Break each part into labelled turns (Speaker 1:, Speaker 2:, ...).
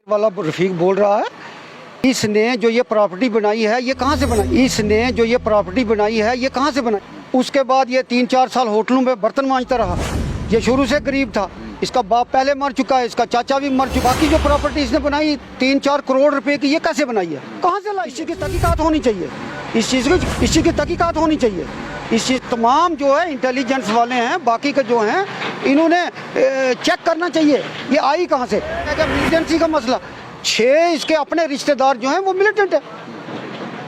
Speaker 1: वाला रफीक बोल रहा है, इसने जो ये प्रॉपर्टी बनाई है ये कहाँ से बनाई, इसने जो ये प्रॉपर्टी बनाई है ये कहाँ से बनाई। उसके बाद ये 3-4 साल होटलों में बर्तन मांजता रहा। ये शुरू से गरीब था, इसका बाप पहले मर चुका है, इसका चाचा भी मर चुका। बाकी जो प्रॉपर्टी इसने बनाई 3-4 करोड़ रुपए की, ये कैसे बनाई है, कहाँ से लाई। इस चीज़ की तहकीकात होनी चाहिए, इस चीज़ की तहकीकात होनी चाहिए। इस चीज़ तमाम जो है इंटेलिजेंस वाले हैं, बाकी के जो हैं, इन्होंने चेक करना चाहिए ये आई कहाँ से। मिलिटेंसी का मसला, 6 इसके अपने रिश्तेदार जो हैं वो मिलिटेंट है,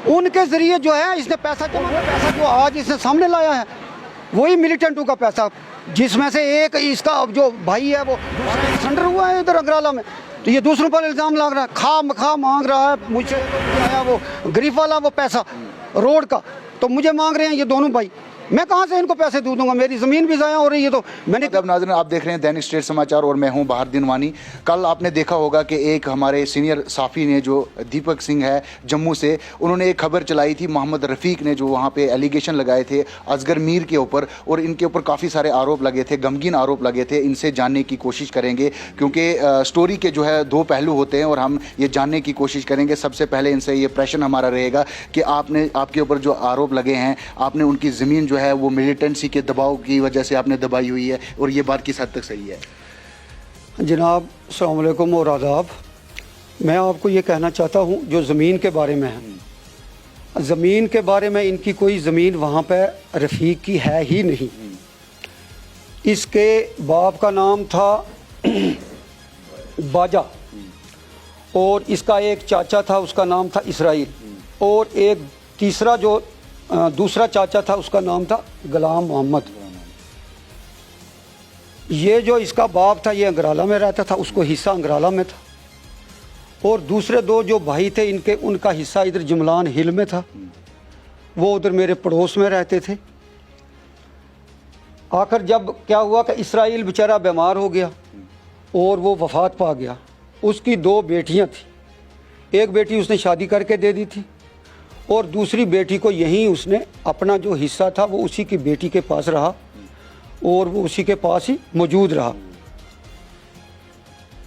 Speaker 1: उनके ज़रिए जो है इसने पैसा जो आज इसने सामने लाया है वही मिलिटेंटों का पैसा, जिसमें से एक इसका जो भाई है वो सरेंडर हुआ है इधर अंगराला में। तो ये दूसरों पर इल्ज़ाम लग रहा है, खा मांग रहा है मुझसे आया वो गरीब वाला वो पैसा रोड का, तो मुझे मांग रहे हैं ये दोनों भाई। मैं कहाँ से इनको पैसे दूंगा, मेरी ज़मीन भी ज़ाया हो रही है। तो मैंने
Speaker 2: अब नाज़रीन आप देख रहे हैं दैनिक स्टेट समाचार और मैं हूं बाहर दिनवानी। कल आपने देखा होगा कि एक हमारे सीनियर साफ़ी ने जो दीपक सिंह है जम्मू से, उन्होंने एक खबर चलाई थी, मोहम्मद रफ़ीक ने जो वहां पे एलिगेशन लगाए थे असगर मीर के ऊपर, और इनके ऊपर काफ़ी सारे आरोप लगे थे, गमगीन आरोप लगे थे। इनसे जानने की कोशिश करेंगे क्योंकि स्टोरी के जो है 2 पहलू होते हैं और हम ये जानने की कोशिश करेंगे। सबसे पहले इनसे ये प्रश्न हमारा रहेगा कि आपके ऊपर जो आरोप लगे हैं, आपने उनकी ज़मीन जो है वो मिलिटेंसी के दबाव की वजह से आपने दबाई हुई है, और ये बात किस हद तक सही है?
Speaker 1: जनाब अस्सलाम वालेकुम और आदाब। मैं आपको ये कहना चाहता हूँ जो ज़मीन के बारे में है, ज़मीन के बारे में इनकी कोई ज़मीन वहाँ पे रफ़ीक की है ही नहीं। इसके बाप का नाम था बाजा, और इसका एक चाचा था उसका नाम था इसराइल, और एक तीसरा जो दूसरा चाचा था उसका नाम था गुलाम मोहम्मद। ये जो इसका बाप था ये अंगराला में रहता था, उसको हिस्सा अंगराला में था, और दूसरे 2 जो भाई थे इनके उनका हिस्सा इधर जुमलान हिल में था, वो उधर मेरे पड़ोस में रहते थे। आखिर जब क्या हुआ कि इसराइल बेचारा बीमार हो गया और वो वफ़ात पा गया। उसकी 2 बेटियां थी, एक बेटी उसने शादी करके दे दी थी, और दूसरी बेटी को यहीं उसने अपना जो हिस्सा था वो उसी की बेटी के पास रहा, और वो उसी के पास ही मौजूद रहा।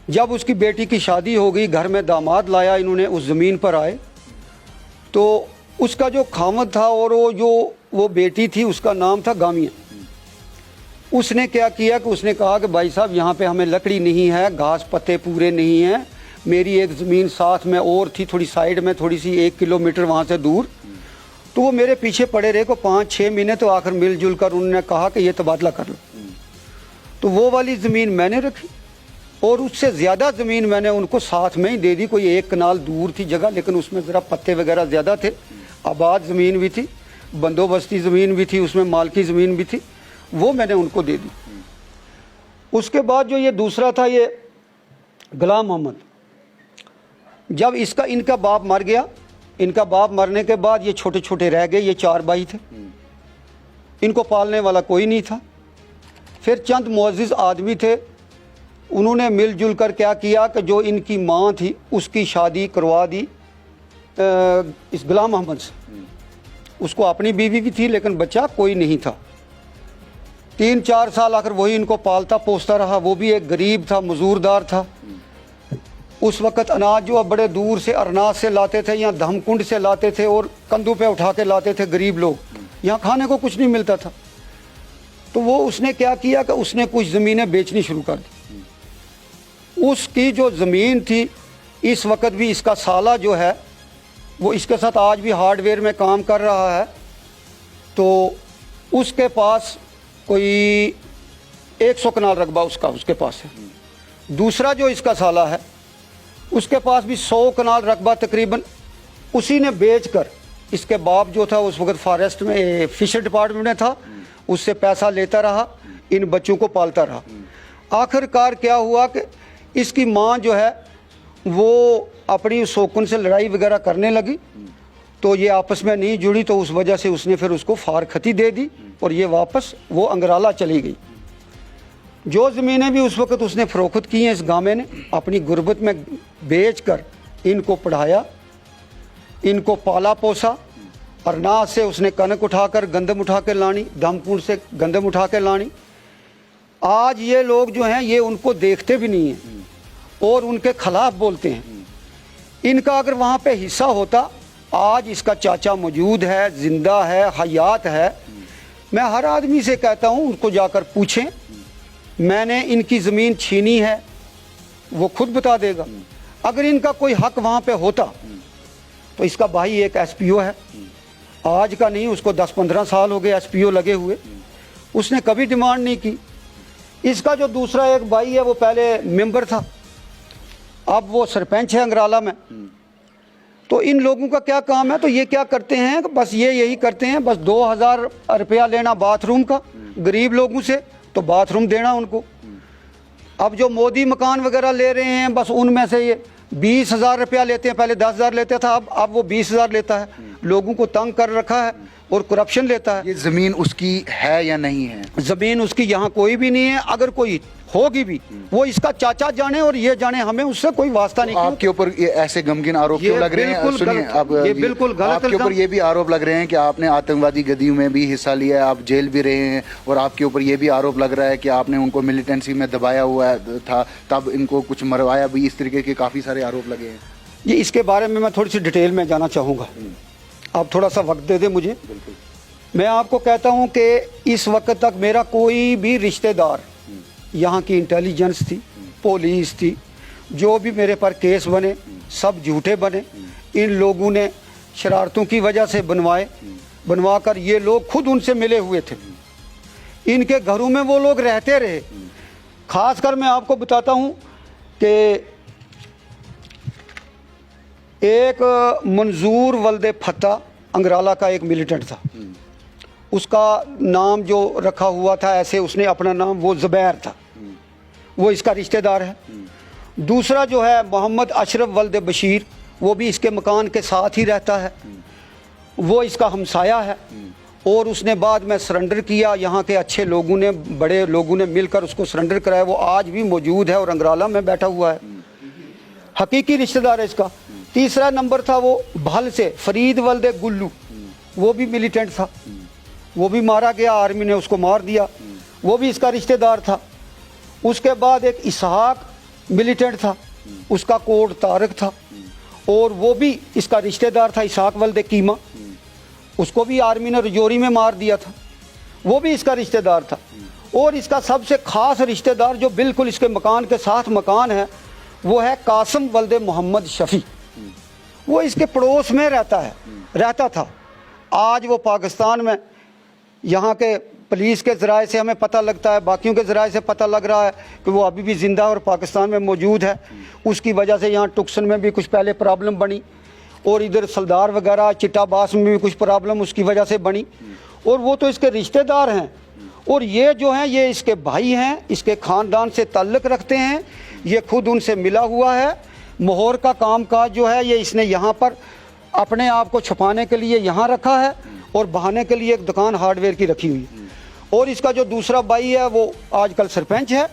Speaker 1: जब उसकी बेटी की शादी हो गई, घर में दामाद लाया इन्होंने, उस ज़मीन पर आए, तो उसका जो खामद था और वो बेटी थी उसका नाम था गामिया। उसने क्या किया कि उसने कहा कि भाई साहब यहाँ पे हमें लकड़ी नहीं है, घास पत्ते पूरे नहीं हैं, मेरी एक ज़मीन साथ में और थी थोड़ी साइड में, थोड़ी सी 1 किलोमीटर वहाँ से दूर, तो वो मेरे पीछे पड़े रहे को 5-6 महीने। तो आखिर मिलजुल कर उन्होंने कहा कि ये तबादला कर लो। तो वो वाली ज़मीन मैंने रखी, और उससे ज़्यादा ज़मीन मैंने उनको साथ में ही दे दी। कोई 1 कनाल दूर थी जगह, लेकिन उसमें ज़रा पत्ते वगैरह ज़्यादा थे, आबाद ज़मीन भी थी, बंदोबस्ती ज़मीन भी थी, उसमें मालकी ज़मीन भी थी, वो मैंने उनको दे दी। उसके बाद जो ये दूसरा था ये गुलाम मोहम्मद, जब इनका बाप मर गया, इनका बाप मरने के बाद ये छोटे छोटे रह गए। ये 4 भाई थे, इनको पालने वाला कोई नहीं था। फिर चंद मुअज़्ज़िज़ आदमी थे, उन्होंने मिलजुल कर क्या किया कि जो इनकी माँ थी उसकी शादी करवा दी इस गुलाम मोहम्मद से। उसको अपनी बीवी भी थी लेकिन बच्चा कोई नहीं था। 3-4 साल आखिर वही इनको पालता पोसता रहा। वो भी एक गरीब था, मजूरदार था। उस वक़्त अनाज जो बड़े दूर से अरनाज से लाते थे या धमकुंड से लाते थे और कंधों पे उठा के लाते थे गरीब लोग, यहाँ खाने को कुछ नहीं मिलता था। तो वो उसने क्या किया कि उसने कुछ ज़मीनें बेचनी शुरू कर दी। उसकी जो ज़मीन थी, इस वक्त भी इसका साला जो है वो इसके साथ आज भी हार्डवेयर में काम कर रहा है, तो उसके पास कोई 100 कनाल रकबा उसके पास है। दूसरा जो इसका साला है उसके पास भी 100 कनाल रकबा तकरीबन उसी ने बेचकर, इसके बाप जो था उस वक्त फॉरेस्ट में फिशर डिपार्टमेंट में था, उससे पैसा लेता रहा, इन बच्चों को पालता रहा। आखिरकार क्या हुआ कि इसकी माँ जो है वो अपनी शौकन से लड़ाई वगैरह करने लगी, तो ये आपस में नहीं जुड़ी, तो उस वजह से उसने फिर उसको फारखती दे दी और ये वापस वो अंगराला चली गई। जो ज़मीनें भी उस वक़्त उसने फ़रोख्त की हैं, इस गामे ने अपनी गुर्बत में बेच कर इनको पढ़ाया, इनको पाला पोसा। अरनाज से उसने कनक उठाकर गंदम उठा के लानी, धमकुंड से गंदम उठा के लानी। आज ये लोग जो हैं ये उनको देखते भी नहीं हैं। और उनके खिलाफ बोलते हैं। इनका अगर वहाँ पे हिस्सा होता, आज इसका चाचा मौजूद है, जिंदा है, हयात है। मैं हर आदमी से कहता हूँ उसको जाकर पूछें, मैंने इनकी ज़मीन छीनी है, वो खुद बता देगा। अगर इनका कोई हक वहाँ पे होता तो इसका भाई एक एसपीओ है, आज का नहीं, उसको 10-15 साल हो गए एसपीओ लगे हुए, उसने कभी डिमांड नहीं की। इसका जो दूसरा एक भाई है वो पहले मेंबर था, अब वो सरपंच है अंगराला में। तो इन लोगों का क्या काम है, तो ये क्या करते हैं, बस ये यही करते हैं, बस 2000 रुपया लेना बाथरूम का गरीब लोगों से, तो बाथरूम देना उनको। अब जो मोदी मकान वगैरह ले रहे हैं, बस उनमें से ये 20,000 रुपया लेते हैं, पहले 10,000 लेता था, अब वो 20,000 लेता है। लोगों को तंग कर रखा है और करप्शन लेता है।
Speaker 2: ये ज़मीन उसकी है या नहीं है?
Speaker 1: ज़मीन उसकी यहाँ कोई भी नहीं है, अगर कोई होगी भी वो इसका चाचा जाने और ये जाने, हमें उससे कोई वास्ता नहीं।
Speaker 2: आपके ऊपर ये ऐसे गमगीन आरोप क्यों लग रहे हैं? सुनिए, आप
Speaker 1: ये बिल्कुल गलत
Speaker 2: आपके ऊपर ये भी आरोप लग रहे हैं कि आपने आतंकवादी गतिविधियों में भी हिस्सा लिया है, आप जेल भी रहे हैं, और आपके ऊपर ये भी आरोप लग रहा है कि आपने उनको मिलिटेंसी में दबाया हुआ था, तब इनको कुछ मरवाया भी, इस तरीके के काफ़ी सारे आरोप लगे हैं।
Speaker 1: ये इसके बारे में मैं थोड़ी सी डिटेल में जाना चाहूँगा, आप थोड़ा सा वक्त दे दें मुझे। मैं आपको कहता हूँ कि इस वक्त तक मेरा कोई भी रिश्तेदार, यहाँ की इंटेलिजेंस थी, पुलिस थी, जो भी मेरे पर केस बने सब झूठे बने। इन लोगों ने शरारतों की वजह से बनवा कर ये लोग खुद उनसे मिले हुए थे, इनके घरों में वो लोग रहते रहे। खासकर मैं आपको बताता हूँ कि एक मंजूर वल्दे फत्ता अंगराला का एक मिलिटेंट था, उसका नाम जो रखा हुआ था ऐसे, उसने अपना नाम वो ज़ुबैर था, वो इसका रिश्तेदार है। दूसरा जो है मोहम्मद अशरफ वल्द बशीर, वो भी इसके मकान के साथ ही रहता है, वो इसका हमसाया है। और उसने बाद में सरेंडर किया, यहाँ के अच्छे लोगों ने, बड़े लोगों ने मिलकर उसको सरेंडर कराया, वो आज भी मौजूद है और अंगराला में बैठा हुआ है, हकीकी रिश्तेदार है इसका। तीसरा नंबर था वो भल से फरीद वल्द गुल्लू, वो भी मिलिटेंट था, वो भी मारा गया, आर्मी ने उसको मार दिया, वो भी इसका रिश्तेदार था। उसके बाद एक इसहाक मिलिटेंट था, उसका कोड तारक था, और वो भी इसका रिश्तेदार था, इसहाक वल्द कीमा, उसको भी आर्मी ने रजौरी में मार दिया था, वो भी इसका रिश्तेदार था। और इसका सबसे ख़ास रिश्तेदार जो बिल्कुल इसके मकान के साथ मकान है, वो है कासम वल्द मोहम्मद शफ़ी, वो इसके पड़ोस में रहता था। आज वो पाकिस्तान में, यहाँ के पुलिस के ज़राए से हमें पता लगता है, बाकियों के ज़राए से पता लग रहा है कि वो अभी भी ज़िंदा और पाकिस्तान में मौजूद है। उसकी वजह से यहाँ टुक्सन में भी कुछ पहले प्रॉब्लम बनी, और इधर सलदार वगैरह चिट्टाबास में भी कुछ प्रॉब्लम उसकी वजह से बनी, और वो तो इसके रिश्तेदार हैं। और ये जो हैं ये इसके भाई हैं, इसके ख़ानदान से ताल्लुक़ रखते हैं, ये खुद उनसे मिला हुआ है। मोहर का काम काज जो है ये इसने यहाँ पर अपने आप को छुपाने के लिए यहाँ रखा है, और बहाने के लिए एक दुकान हार्डवेयर की रखी हुई है। और इसका जो दूसरा भाई है वो आजकल सरपंच है,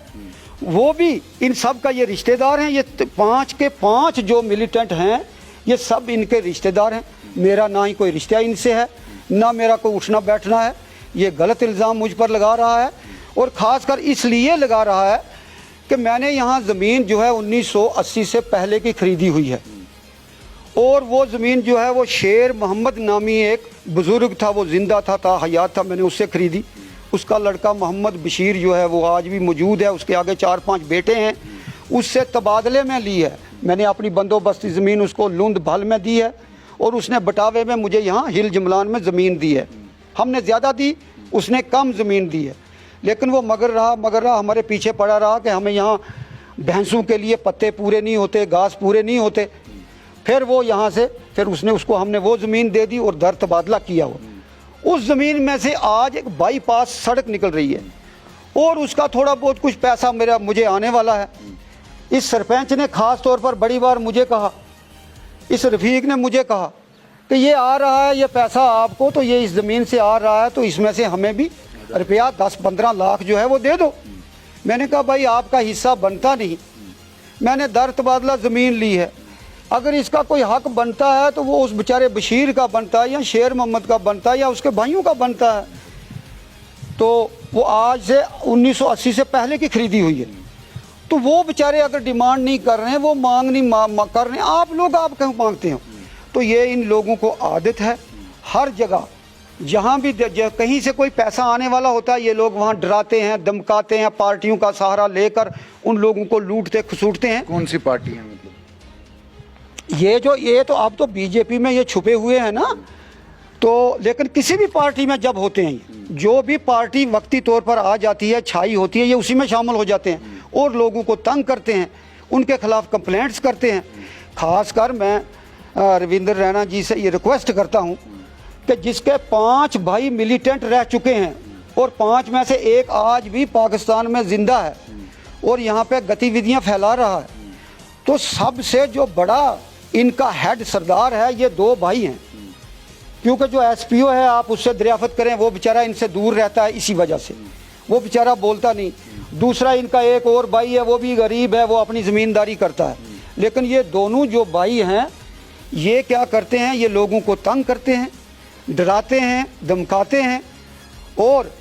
Speaker 1: वो भी इन सब का ये रिश्तेदार हैं। ये 5 के 5 जो मिलिटेंट हैं ये सब इनके रिश्तेदार हैं। मेरा ना ही कोई रिश्ता इनसे है, ना मेरा कोई उठना बैठना है। ये गलत इल्ज़ाम मुझ पर लगा रहा है, और ख़ासकर इसलिए लगा रहा है कि मैंने यहाँ ज़मीन जो है 1980 से पहले की ख़रीदी हुई है, और वो ज़मीन जो है वो शेर मोहम्मद नामी एक बुज़ुर्ग था, वो ज़िंदा था हयात था, मैंने उससे ख़रीदी। उसका लड़का मोहम्मद बशीर जो है वो आज भी मौजूद है, उसके आगे 4-5 बेटे हैं, उससे तबादले में ली है मैंने अपनी बंदोबस्ती ज़मीन उसको लुंद भल में दी है, और उसने बटावे में मुझे यहाँ हिल जमलान में ज़मीन दी है। हमने ज़्यादा दी, उसने कम ज़मीन दी है, लेकिन वो मगर रहा हमारे पीछे पड़ा रहा कि हमें यहाँ भैंसों के लिए पत्ते पूरे नहीं होते, घास पूरे नहीं होते। फिर वो यहाँ से उसको हमने वो ज़मीन दे दी और दर तबादला किया। वो उस ज़मीन में से आज एक बाईपास सड़क निकल रही है, और उसका थोड़ा बहुत कुछ पैसा मुझे आने वाला है। इस सरपंच ने ख़ास तौर पर बड़ी बार मुझे कहा, इस रफ़ीक ने मुझे कहा कि ये आ रहा है, ये पैसा आपको तो ये इस ज़मीन से आ रहा है, तो इसमें से हमें भी रुपया 10-15 लाख जो है वो दे दो। मैंने कहा भाई आपका हिस्सा बनता नहीं, मैंने दर तबादला ज़मीन ली है, अगर इसका कोई हक बनता है तो वो उस बेचारे बशीर का बनता है, या शेर मोहम्मद का बनता है, या उसके भाइयों का बनता है। तो वो आज से 1980 से पहले की ख़रीदी हुई है, तो वो बेचारे अगर डिमांड नहीं कर रहे हैं, वो मांग नहीं कर रहे हैं, आप लोग आप क्यों मांगते हो? तो ये इन लोगों को आदत है, हर जगह जहाँ भी कहीं से कोई पैसा आने वाला होता है, ये लोग वहाँ डराते हैं, धमकाते हैं, पार्टियों का सहारा लेकर उन लोगों को लूटते खसूटते हैं।
Speaker 2: कौन सी पार्टी है मतलब?
Speaker 1: ये तो अब तो बीजेपी में ये छुपे हुए हैं ना, तो लेकिन किसी भी पार्टी में जब होते हैं, जो भी पार्टी वक्ती तौर पर आ जाती है, छाई होती है, ये उसी में शामिल हो जाते हैं और लोगों को तंग करते हैं, उनके खिलाफ कंप्लेंट्स करते हैं। खासकर मैं रविंद्र रैना जी से ये रिक्वेस्ट करता हूँ कि जिसके 5 भाई मिलिटेंट रह चुके हैं और 5 में से एक आज भी पाकिस्तान में जिंदा है और यहाँ पे गतिविधियाँ फैला रहा है, तो सबसे जो बड़ा इनका हेड सरदार है, ये 2 भाई हैं। क्योंकि जो एसपीओ है, आप उससे दरियाफत करें, वो बेचारा इनसे दूर रहता है, इसी वजह से वो बेचारा बोलता नहीं। दूसरा इनका एक और भाई है, वो भी गरीब है, वो अपनी ज़मींदारी करता है। लेकिन ये दोनों जो भाई हैं, ये क्या करते हैं, ये लोगों को तंग करते हैं, डराते हैं, धमकाते हैं। और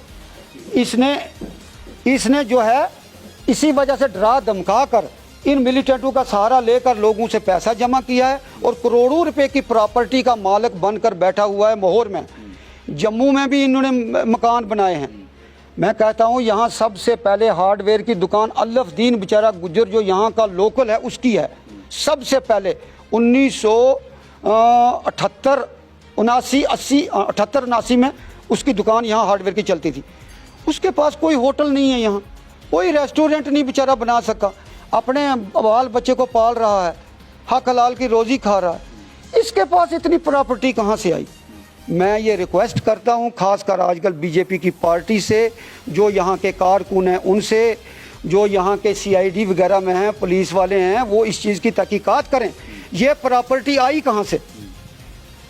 Speaker 1: इसने जो है इसी वजह से डरा धमका कर इन मिलिटेंटों का सहारा लेकर लोगों से पैसा जमा किया है और करोड़ों रुपए की प्रॉपर्टी का मालिक बनकर बैठा हुआ है माहौर में। जम्मू में भी इन्होंने मकान बनाए हैं। मैं कहता हूँ यहाँ सबसे पहले हार्डवेयर की दुकान अल्लफ दीन बेचारा गुज्जर जो यहाँ का लोकल है उसकी है। सबसे पहले 1978 79 में उसकी दुकान यहाँ हार्डवेयर की चलती थी। उसके पास कोई होटल नहीं है, यहाँ कोई रेस्टोरेंट नहीं बेचारा बना सका, अपने बाल बच्चे को पाल रहा है, हक हलाल की रोज़ी खा रहा है। इसके पास इतनी प्रॉपर्टी कहाँ से आई? मैं ये रिक्वेस्ट करता हूँ खासकर आजकल बीजेपी की पार्टी से, जो यहाँ के कारकुन हैं उनसे, जो यहाँ के सीआईडी वगैरह में हैं, पुलिस वाले हैं, वो इस चीज़ की तहकीकात करें। ये प्रॉपर्टी आई कहाँ से?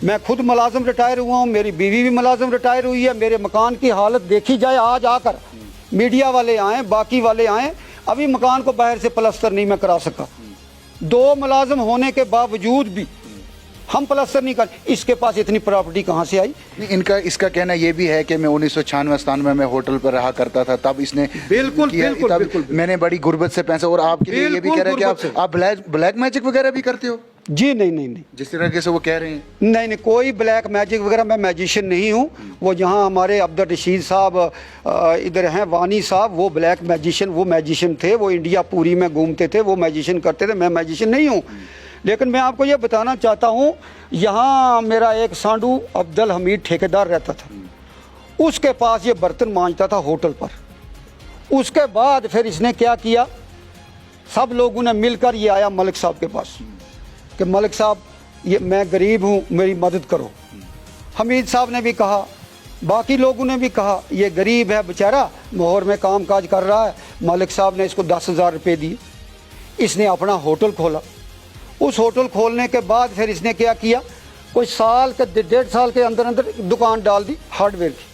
Speaker 1: मैं खुद मुलाजिम रिटायर हुआ हूँ, मेरी बीवी भी मुलाजिम रिटायर हुई है। मेरे मकान की हालत देखी जाए, आज आकर मीडिया वाले आए, बाकी वाले आए, अभी मकान को बाहर से प्लास्टर नहीं मैं करा सका। 2 मुलाजिम होने के बावजूद भी हम प्लास्टर नहीं कर। इसके पास इतनी प्रॉपर्टी कहाँ से आई?
Speaker 2: इसका कहना ये भी है कि मैं 1996-97 में होटल पर रहा करता था, तब इसने
Speaker 1: बिल्कुल
Speaker 2: मैंने बड़ी गुर्बत से पैसा। और आपके लिए ये भी कह रहे हैं कि आप ब्लैक मैजिक वगैरह भी करते हो?
Speaker 1: जी नहीं,
Speaker 2: जिस तरीके से वो कह रहे हैं।
Speaker 1: नहीं, कोई ब्लैक मैजिक वगैरह, मैं मैजिशियन नहीं हूँ। वो जहाँ हमारे अब्दुल रशीद साहब इधर हैं, वानी साहब, वो ब्लैक मैजिशियन, वो मैजिशियन थे, वो इंडिया पूरी में घूमते थे, वो मैजिशियन करते थे। मैं मैजिशियन नहीं हूँ। लेकिन मैं आपको ये बताना चाहता हूँ, यहाँ मेरा एक सांडू अब्दुल हमीद ठेकेदार रहता था, उसके पास ये बर्तन मांजता था होटल पर। उसके बाद फिर इसने क्या किया, सब लोगों ने मिलकर ये आया मलिक साहब के पास कि मलिक साहब, ये मैं गरीब हूँ, मेरी मदद करो। हमीद साहब ने भी कहा, बाकी लोगों ने भी कहा, ये गरीब है बेचारा, माहौर में काम काज कर रहा है। मलिक साहब ने इसको 10,000 रुपये दिए। इसने अपना होटल खोला। उस होटल खोलने के बाद फिर इसने क्या किया, कोई साल के 1.5 साल के अंदर अंदर दुकान डाल दी हार्डवेयर की,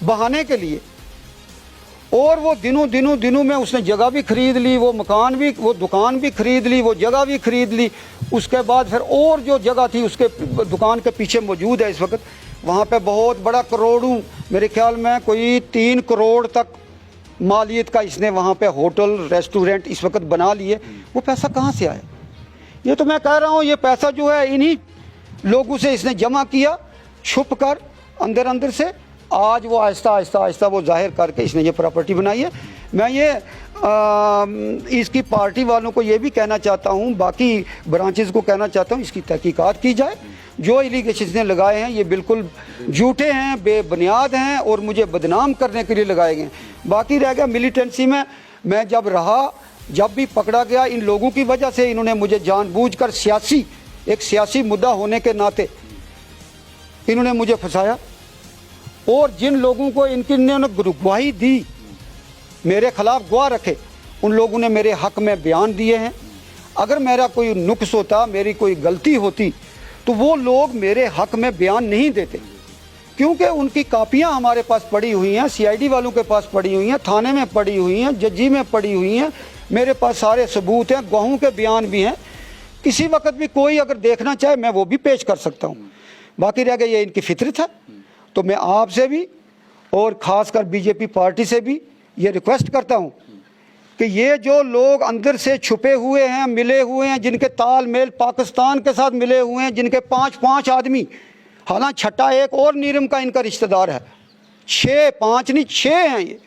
Speaker 1: बहाने के लिए। और वो दिनों में उसने जगह भी खरीद ली, वो मकान भी, वो दुकान भी खरीद ली, वो जगह भी खरीद ली। उसके बाद फिर और जो जगह थी उसके दुकान के पीछे मौजूद है इस वक्त, वहाँ पे बहुत बड़ा करोड़ों, मेरे ख्याल में कोई 3 करोड़ तक मालियत का इसने वहाँ पे होटल रेस्टोरेंट इस वक्त बना लिए। वो पैसा कहाँ से आया? ये तो मैं कह रहा हूँ, ये पैसा जो है इन्हीं लोगों से इसने जमा किया, छुप कर अंदर से। आज वो आहिस्ता वो जाहिर करके इसने ये प्रॉपर्टी बनाई है। मैं ये इसकी पार्टी वालों को ये भी कहना चाहता हूँ, बाकी ब्रांचेस को कहना चाहता हूँ, इसकी तहकीकात की जाए। जो एलिगेशन ने लगाए हैं ये बिल्कुल झूठे हैं, बेबुनियाद हैं और मुझे बदनाम करने के लिए लगाए गए। बाकी रह गया मिलिटेंसी में, मैं जब भी पकड़ा गया, इन लोगों की वजह से इन्होंने मुझे जानबूझकर एक सियासी मुद्दा होने के नाते इन्होंने मुझे फंसाया। और जिन लोगों को इन्होंने गवाही दी, मेरे खिलाफ गवाह रखे, उन लोगों ने मेरे हक में बयान दिए हैं। अगर मेरा कोई नुक्स होता, मेरी कोई गलती होती, तो वो लोग मेरे हक में बयान नहीं देते, क्योंकि उनकी कापियां हमारे पास पड़ी हुई हैं, सीआईडी वालों के पास पड़ी हुई हैं, थाने में पड़ी हुई हैं, जजी में पड़ी हुई हैं, मेरे पास सारे सबूत हैं, गवाहों के बयान भी हैं। किसी वक्त भी कोई अगर देखना चाहे मैं वो भी पेश कर सकता हूँ। बाकी रह गया ये इनकी फितरत है। तो मैं आपसे भी और ख़ासकर बीजेपी पार्टी से भी ये रिक्वेस्ट करता हूँ कि ये जो लोग अंदर से छुपे हुए हैं, मिले हुए हैं, जिनके तालमेल पाकिस्तान के साथ मिले हुए हैं, जिनके 5 आदमी, हालांकि छठा एक और नीरम का इनका रिश्तेदार है, 5 नहीं 6 हैं ये,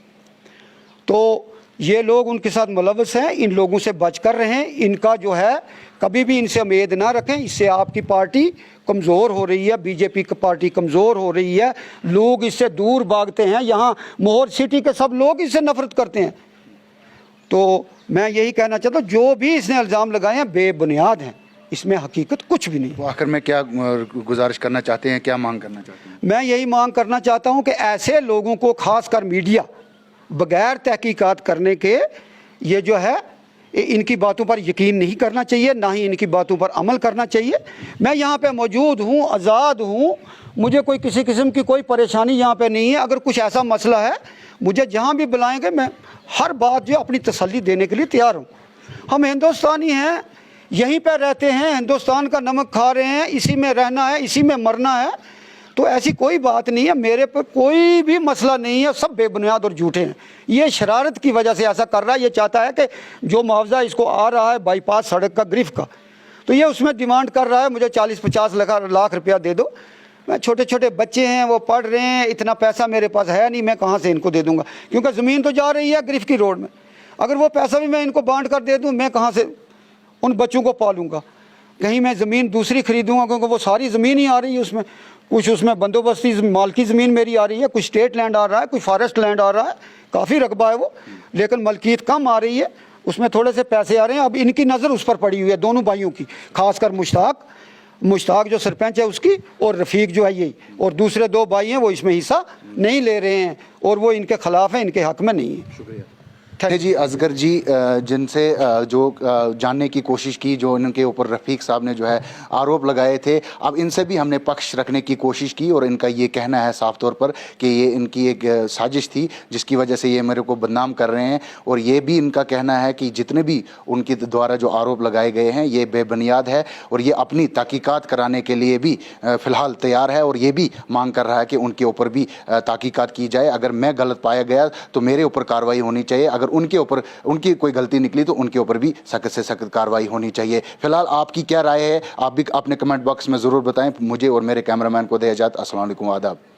Speaker 1: तो ये लोग उनके साथ मुलव्वस हैं। इन लोगों से बच कर रहें। इनका जो है कभी भी इनसे उम्मीद ना रखें, इससे आपकी पार्टी कमज़ोर हो रही है, बीजेपी की पार्टी कमज़ोर हो रही है, लोग इससे दूर भागते हैं। यहाँ मोहर सिटी के सब लोग इससे नफरत करते हैं। तो मैं यही कहना चाहता हूँ, जो भी इसने इल्ज़ाम लगाए हैं बेबुनियाद हैं, इसमें हकीकत कुछ भी नहीं।
Speaker 2: तो आखिर में क्या गुजारिश करना चाहते हैं, क्या मांग करना चाहते हैं?
Speaker 1: मैं यही मांग करना चाहता हूँ कि ऐसे लोगों को, खासकर मीडिया, बगैर तहकीकात करने के ये जो है इनकी बातों पर यकीन नहीं करना चाहिए, ना ही इनकी बातों पर अमल करना चाहिए। मैं यहाँ पे मौजूद हूँ, आज़ाद हूँ, मुझे कोई किसी किस्म की कोई परेशानी यहाँ पे नहीं है। अगर कुछ ऐसा मसला है, मुझे जहाँ भी बुलाएंगे मैं हर बात जो अपनी तसल्ली देने के लिए तैयार हूँ। हम हिंदुस्तानी हैं, यहीं पर रहते हैं, हिंदुस्तान का नमक खा रहे हैं, इसी में रहना है, इसी में मरना है। तो ऐसी कोई बात नहीं है, मेरे पर कोई भी मसला नहीं है, सब बेबुनियाद और झूठे हैं। ये शरारत की वजह से ऐसा कर रहा है। ये चाहता है कि जो मुआवजा इसको आ रहा है बाईपास सड़क का, ग्रिफ का, तो ये उसमें डिमांड कर रहा है मुझे 40-50 लाख रुपया दे दो। मैं छोटे छोटे बच्चे हैं, वो पढ़ रहे हैं, इतना पैसा मेरे पास है नहीं, मैं कहाँ से इनको दे दूँगा, क्योंकि ज़मीन तो जा रही है ग्रिफ की रोड में। अगर वो पैसा भी मैं इनको बांट कर दे दूँ, मैं कहाँ से उन बच्चों को पालूँगा? कहीं मैं ज़मीन दूसरी खरीदूँगा, क्योंकि वो सारी ज़मीन ही आ रही है उसमें, कुछ उसमें बंदोबस्ती मालकी ज़मीन मेरी आ रही है, कुछ स्टेट लैंड आ रहा है, कुछ फॉरेस्ट लैंड आ रहा है, काफ़ी रकबा है वो, लेकिन मलकियत कम आ रही है, उसमें थोड़े से पैसे आ रहे हैं। अब इनकी नज़र उस पर पड़ी हुई है, दोनों भाइयों की, खासकर मुश्ताक जो सरपंच है उसकी, और रफ़ीक जो है यही, और दूसरे 2 भाई हैं वो इसमें हिस्सा नहीं ले रहे हैं, और वो इनके ख़िलाफ़ हैं, इनके हक़ में नहीं है।
Speaker 2: शुक्रिया जी। असगर जी, जिनसे जो जानने की कोशिश की, जो इनके ऊपर रफ़ीक साहब ने जो है आरोप लगाए थे, अब इनसे भी हमने पक्ष रखने की कोशिश की, और इनका ये कहना है साफ तौर पर कि ये इनकी एक साजिश थी जिसकी वजह से ये मेरे को बदनाम कर रहे हैं। और ये भी इनका कहना है कि जितने भी उनके द्वारा जो आरोप लगाए गए हैं ये बेबुनियाद है, और ये अपनी तहकीकात कराने के लिए भी फ़िलहाल तैयार है, और ये भी मांग कर रहा है कि उनके ऊपर भी तहकीकात की जाए। अगर मैं गलत पाया गया तो मेरे ऊपर कार्रवाई होनी चाहिए, अगर उनके ऊपर उनकी कोई गलती निकली तो उनके ऊपर भी सख्त से सख्त कार्रवाई होनी चाहिए। फिलहाल आपकी क्या राय है, आप भी अपने कमेंट बॉक्स में ज़रूर बताएं। मुझे और मेरे कैमरामैन को दे इजाज़त। अस्सलाम वालेकुम, आदाब।